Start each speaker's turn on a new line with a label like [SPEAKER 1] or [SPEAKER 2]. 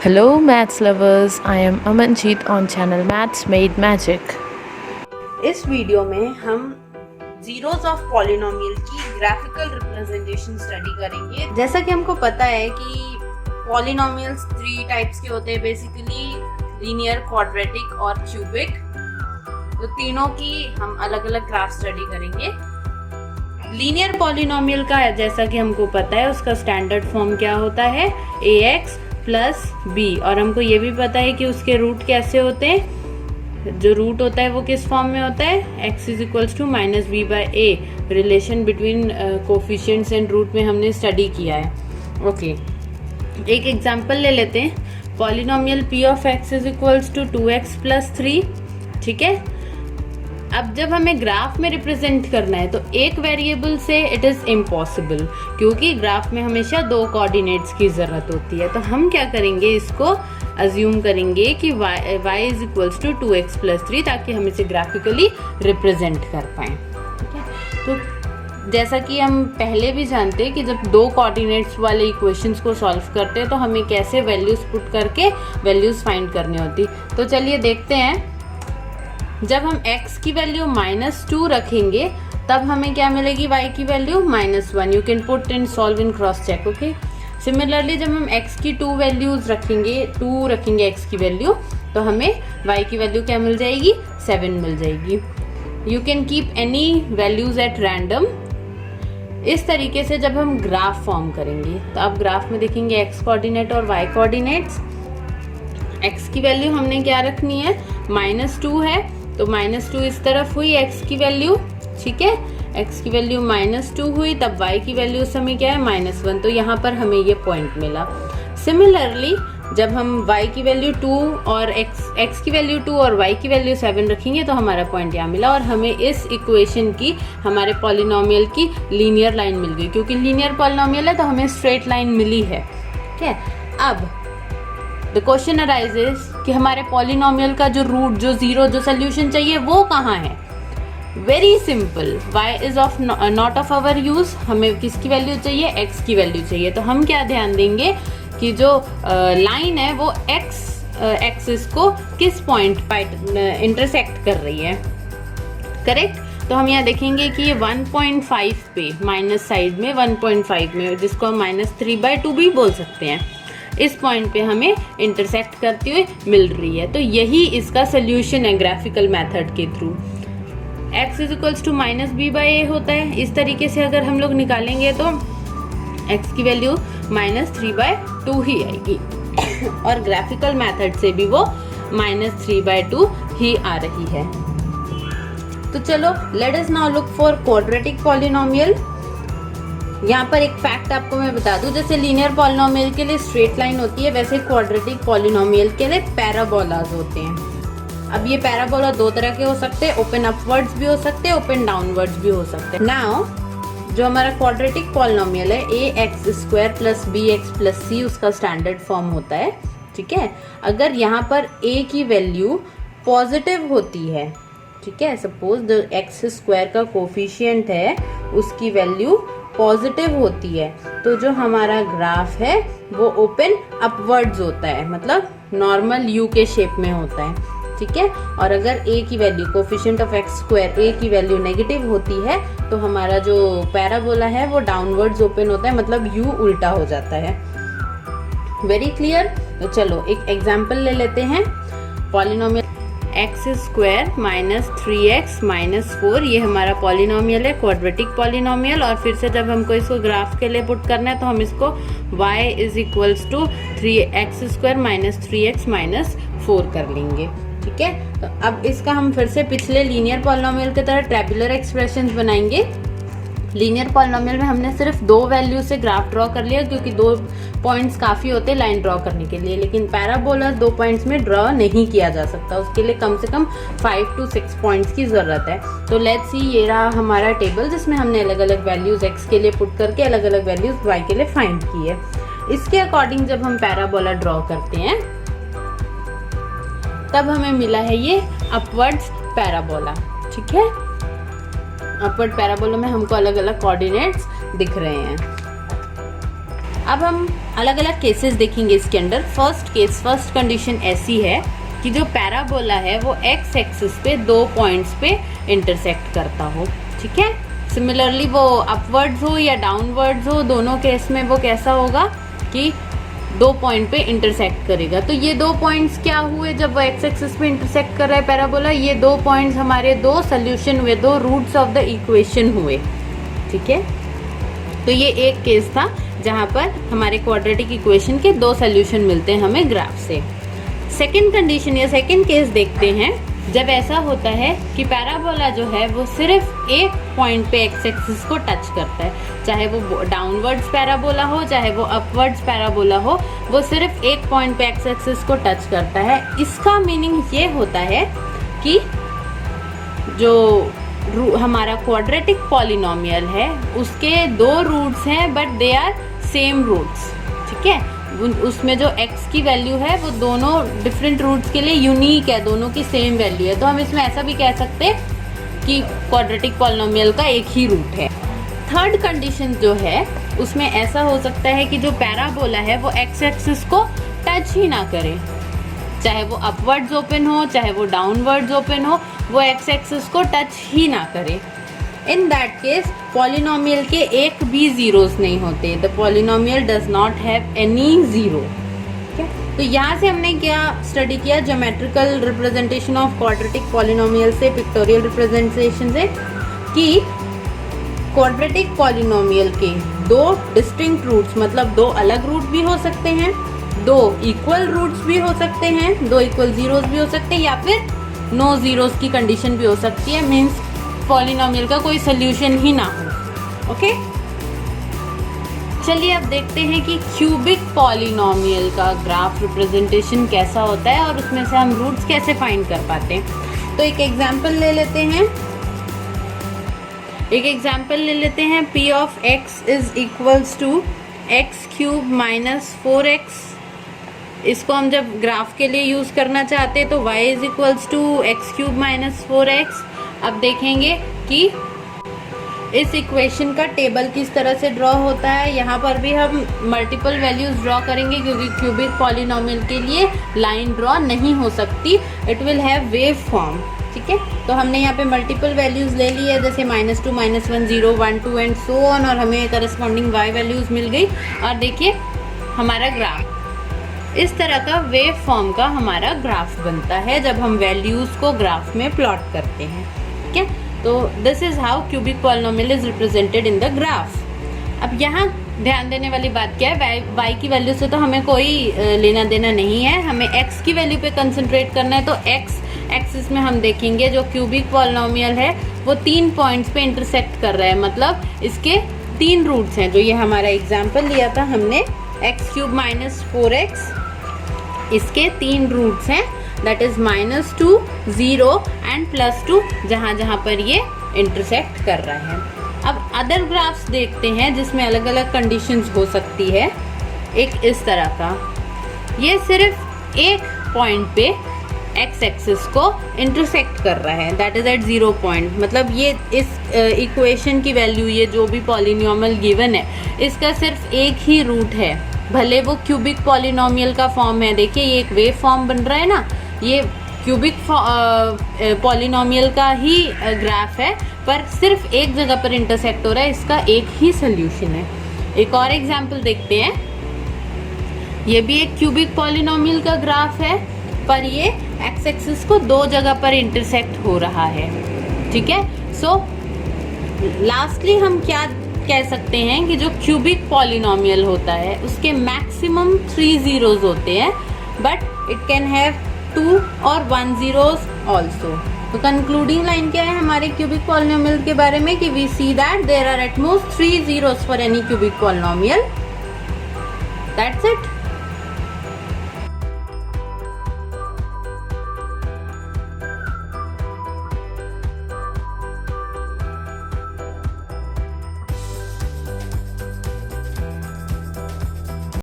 [SPEAKER 1] Hello maths lovers, I am Amanjeet on channel Maths Made Magic.
[SPEAKER 2] इस video में हम zeros of polynomial की graphical representation study करेंगे। जैसा कि हमको पता है कि पॉलिनोमियल्स 3 टाइप्स के होते हैं, बेसिकली लीनियर, क्वाड्रेटिक और क्यूबिक। तो तीनों की हम अलग अलग ग्राफ स्टडी करेंगे। लीनियर पॉलिनोमियल का जैसा कि हमको पता है उसका स्टैंडर्ड फॉर्म क्या होता है, ax प्लस बी, और हमको ये भी पता है कि उसके रूट कैसे होते हैं। जो रूट होता है वो किस फॉर्म में होता है, x is equals to minus b by a. Relation between coefficients and root में हमने स्टडी किया है। ओके, एक एग्जांपल ले लेते हैं। Polynomial p of x is equals to 2x plus 3। ठीक है, अब जब हमें ग्राफ में रिप्रेजेंट करना है तो एक वेरिएबल से इट इज़ इम्पॉसिबल, क्योंकि ग्राफ में हमेशा 2 कोऑर्डिनेट्स की ज़रूरत होती है। तो हम क्या करेंगे, इसको अज्यूम करेंगे कि y is equals to 2x plus 3, ताकि हम इसे ग्राफिकली रिप्रेजेंट कर पाएँ। ठीक है, तो जैसा कि हम पहले भी जानते हैं कि जब 2 कोऑर्डिनेट्स वाले इक्वेशंस को सॉल्व करते हैं तो हमें कैसे वैल्यूज़ पुट करके वैल्यूज़ फाइंड करनी होती। तो चलिए देखते हैं। जब हम x की वैल्यू -2 रखेंगे तब हमें क्या मिलेगी, y की value -1। You can put and solve in cross check. Okay, similarly जब हम x की 2 वैल्यूज रखेंगे, 2 रखेंगे x की वैल्यू, तो हमें y की वैल्यू क्या मिल जाएगी, 7 मिल जाएगी। You can keep any values at random. इस तरीके से जब हम ग्राफ फॉर्म करेंगे तो आप ग्राफ में देखेंगे x कोऑर्डिनेट और y कोऑर्डिनेट्स। x की वैल्यू हमने क्या रखनी है, -2 है, तो -2 इस तरफ हुई x की वैल्यू। ठीक है, x की वैल्यू -2 हुई, तब y की वैल्यू उस समय क्या है, -1। तो यहाँ पर हमें ये पॉइंट मिला। सिमिलरली जब हम y की वैल्यू 2 और x की वैल्यू 2 और y की वैल्यू 7 रखेंगे तो हमारा पॉइंट यहाँ मिला, और हमें इस इक्वेशन की, हमारे पॉलिनोमियल की लीनियर लाइन मिल गई। क्योंकि लीनियर पॉलिनोमियल है तो हमें स्ट्रेट लाइन मिली है। ठीक है, अब द क्वेश्चन अराइजेस कि हमारे पॉलिनोमियल का जो रूट, जो जीरो, जो सोल्यूशन चाहिए वो कहाँ है। Very simple, y is of not of our use. हमें किसकी वैल्यू चाहिए, x की वैल्यू चाहिए। तो हम क्या ध्यान देंगे कि जो लाइन है वो एक्सिस को किस पॉइंट पर इंटरसेक्ट कर रही है। करेक्ट, तो हम यहाँ देखेंगे कि ये 1.5 पे, माइनस साइड में 1.5 में, जिसको हम -3/2 भी बोल सकते हैं, इस पॉइंट पे हमें इंटरसेक्ट करती हुई मिल रही है। तो यही इसका सोल्यूशन है ग्राफिकल मेथड के through. x is equals to -b/a होता है। इस तरीके से अगर हम लोग निकालेंगे तो x की वैल्यू -3/2 ही आएगी और ग्राफिकल मेथड से भी वो -3/2 ही आ रही है। तो चलो, let us now look for quadratic polynomial. यहाँ पर एक फैक्ट आपको मैं बता दूं, जैसे लीनियर पॉलिनोमियल के लिए स्ट्रेट लाइन होती है, वैसे क्वाड्रेटिक पॉलिनोमियल के लिए पैराबोलाज होते हैं। अब ये पैराबोला 2 तरह के हो सकते हैं, ओपन अपवर्ड्स भी हो सकते हैं, ओपन डाउनवर्ड्स भी हो सकते हैं। नाउ जो हमारा क्वाड्रेटिक पॉलिनोमियल है, ax² plus bx plus c, उसका स्टैंडर्ड फॉर्म होता है। ठीक है, अगर यहाँ पर a की वैल्यू पॉजिटिव होती है, ठीक है, सपोज जो x² का कोफिशिएंट है उसकी वैल्यू पॉजिटिव होती है, तो जो हमारा ग्राफ है वो ओपन अपवर्ड्स होता है, मतलब नॉर्मल यू के शेप में होता है। ठीक है, और अगर a की value, coefficient of x² a की वैल्यू नेगेटिव होती है तो हमारा जो पैराबोला है वो डाउनवर्ड्स ओपन होता है, मतलब u उल्टा हो जाता है। Very clear. तो चलो एक एग्जांपल ले लेते हैं। Polynomial x² minus 3x minus 4, ये हमारा पॉलिनोमियल है, क्वाड्रेटिक पॉलिनोमियल। और फिर से जब हमको इसको ग्राफ के लिए पुट करना है तो हम इसको y is equals to 3x² minus 3x minus 4 कर लेंगे। ठीक है, तो अब इसका हम फिर से पिछले लीनियर पॉलिनोमियल की तरह टेबुलर एक्सप्रेशंस बनाएंगे। लीनियर पॉलिनोमियल में हमने सिर्फ 2 वैल्यू से ग्राफ ड्रॉ कर लिया, क्योंकि 2 पॉइंट्स काफ़ी होते हैं लाइन ड्रॉ करने के लिए, लेकिन पैराबोला 2 पॉइंट्स में ड्रॉ नहीं किया जा सकता, उसके लिए कम से कम 5 to 6 पॉइंट्स की ज़रूरत है। तो लेट्स सी, ये रहा हमारा टेबल जिसमें हमने अलग अलग वैल्यूज़ x के लिए पुट करके अलग अलग वैल्यूज़ y के लिए फाइंड की है। इसके अकॉर्डिंग जब हम पैराबोला ड्रॉ करते हैं तब हमें मिला है ये अपवर्ड्स पैराबोला। ठीक है, अपवर्ड पैराबोला में हमको अलग अलग कोऑर्डिनेट्स दिख रहे हैं। अब हम अलग अलग केसेस देखेंगे इसके अंदर। फर्स्ट कंडीशन ऐसी है कि जो पैराबोला है वो एक्स एक्सिस पे 2 पॉइंट्स पे इंटरसेक्ट करता हो, ठीक है। सिमिलरली वो अपवर्ड्स हो या डाउनवर्ड्स हो, दोनों केस में वो कैसा होगा कि 2 पॉइंट पे इंटरसेक्ट करेगा। तो ये 2 पॉइंट्स क्या हुए जब वो एक्स एक्सिस पे इंटरसेक्ट कर रहा है पैराबोला? ये 2 पॉइंट्स हमारे 2 सोल्यूशन हुए, 2 रूट्स ऑफ द इक्वेशन हुए, ठीक है। तो ये एक केस था जहाँ पर हमारे क्वाड्रेटिक इक्वेशन के 2 सोल्यूशन मिलते हैं हमें ग्राफ से। सेकेंड कंडीशन या सेकेंड केस देखते हैं, जब ऐसा होता है कि पैराबोला जो है वो सिर्फ एक पॉइंट पे एक्स एक्सिस को टच करता है, चाहे वो डाउनवर्ड्स पैराबोला हो चाहे वो अपवर्ड्स पैराबोला हो, वो सिर्फ एक पॉइंट पे एक्स एक्सिस को टच करता है। इसका मीनिंग ये होता है कि जो हमारा क्वाड्रेटिक पॉलिनोमियल है उसके 2 रूट्स हैं but they are same roots, ठीक है। उसमें जो x की वैल्यू है वो दोनों डिफरेंट रूट्स के लिए यूनिक है, दोनों की सेम वैल्यू है। तो हम इसमें ऐसा भी कह सकते हैं कि क्वाड्रेटिक पॉलिनोमियल का एक ही रूट है। थर्ड कंडीशन जो है उसमें ऐसा हो सकता है कि जो पैराबोला है वो x एक्सिस को टच ही ना करे, चाहे वो अपवर्ड्स ओपन हो चाहे वो डाउनवर्ड्स ओपन हो, वो x एक्सिस को टच ही ना करे। इन दैट केस पॉलिनोमियल के एक भी जीरोस नहीं होते, the polynomial does not have any zero. तो यहाँ से हमने क्या स्टडी किया? Geometrical representation of quadratic polynomial से, पिक्टोरियल रिप्रेजेंटेशन से, कि क्वाड्रेटिक पॉलिनोमियल के 2 डिस्टिंक्ट रूट्स, मतलब 2 अलग रूट भी हो सकते हैं, 2 इक्वल रूट्स भी हो सकते हैं, 2 इक्वल जीरोस भी हो सकते हैं, या फिर नो जीरोस की कंडीशन भी हो सकती है, मीन्स पॉलिनोमियल का कोई सोल्यूशन ही ना हो। ओके, चलिए अब देखते हैं कि क्यूबिक पॉलिनोमियल का ग्राफ रिप्रेजेंटेशन कैसा होता है और उसमें से हम रूट्स कैसे फाइंड कर पाते हैं। तो एक एग्जांपल ले लेते हैं, p of x is equals to x cube minus 4x। इसको हम जब ग्राफ के लिए यूज करना चाहते हैं तो y is equals to x cube minus 4x। अब देखेंगे कि इस इक्वेशन का टेबल किस तरह से ड्रॉ होता है। यहाँ पर भी हम मल्टीपल वैल्यूज ड्रॉ करेंगे क्योंकि क्यूबिक पॉलिनोमियल के लिए लाइन ड्रॉ नहीं हो सकती, it will have wave form, ठीक है। तो हमने यहाँ पे मल्टीपल वैल्यूज ले ली है, जैसे -2, -1, 0, 1, 2 एंड सो ऑन, और हमें करस्पॉन्डिंग y वैल्यूज मिल गई। और देखिए हमारा ग्राफ इस तरह का वेव फॉर्म का हमारा ग्राफ बनता है जब हम वैल्यूज को ग्राफ में प्लॉट करते हैं, ठीक है। तो this is how cubic polynomial is represented in the graph. अब यहाँ ध्यान देने वाली बात क्या है, y की वैल्यू से तो हमें कोई लेना देना नहीं है, हमें x की वैल्यू पे कंसंट्रेट करना है। तो x एक्सिस में हम देखेंगे जो क्यूबिक पॉलिनोमियल है वो 3 पॉइंट्स पे इंटरसेक्ट कर रहा है, मतलब इसके 3 रूट्स हैं। जो ये हमारा एग्जाम्पल लिया था हमने, एक्स क्यूब माइनस 4x, इसके 3 रूट्स हैं, दैट इज -2, 0 एंड +2, जहाँ जहाँ पर ये इंटरसेक्ट कर रहा है। अब अदर ग्राफ्स देखते हैं जिसमें अलग अलग कंडीशंस हो सकती है। एक इस तरह का, ये सिर्फ एक पॉइंट पे एक्स एक्सिस को इंटरसेक्ट कर रहा है, दैट इज एट 0 पॉइंट। मतलब ये इस इक्वेशन की वैल्यू, ये जो भी पॉलिनोमियल गिवन है, इसका सिर्फ एक ही रूट है, भले वो क्यूबिक पॉलिनोमियल का फॉर्म है। देखिए ये एक वेव फॉर्म बन रहा है ना, ये क्यूबिक पॉलिनोमियल का ही ग्राफ है, पर सिर्फ एक जगह पर इंटरसेक्ट हो रहा है, इसका एक ही सोल्यूशन है। एक और एग्जांपल देखते हैं, ये भी एक क्यूबिक पॉलिनोमियल का ग्राफ है, पर ये एक्स एक्सिस को 2 जगह पर इंटरसेक्ट हो रहा है, ठीक है। सो लास्टली हम क्या कह सकते हैं कि जो क्यूबिक पॉलिनोमियल होता है उसके मैक्सिमम 3 जीरोस होते हैं, बट इट कैन हैव 2 और 1 जीरोस ऑल्सो। तो कंक्लूडिंग लाइन क्या है हमारे क्यूबिक पॉलिनोमियल के बारे में, कि we see that there are at most 3 zeros for any cubic polynomial, that's it.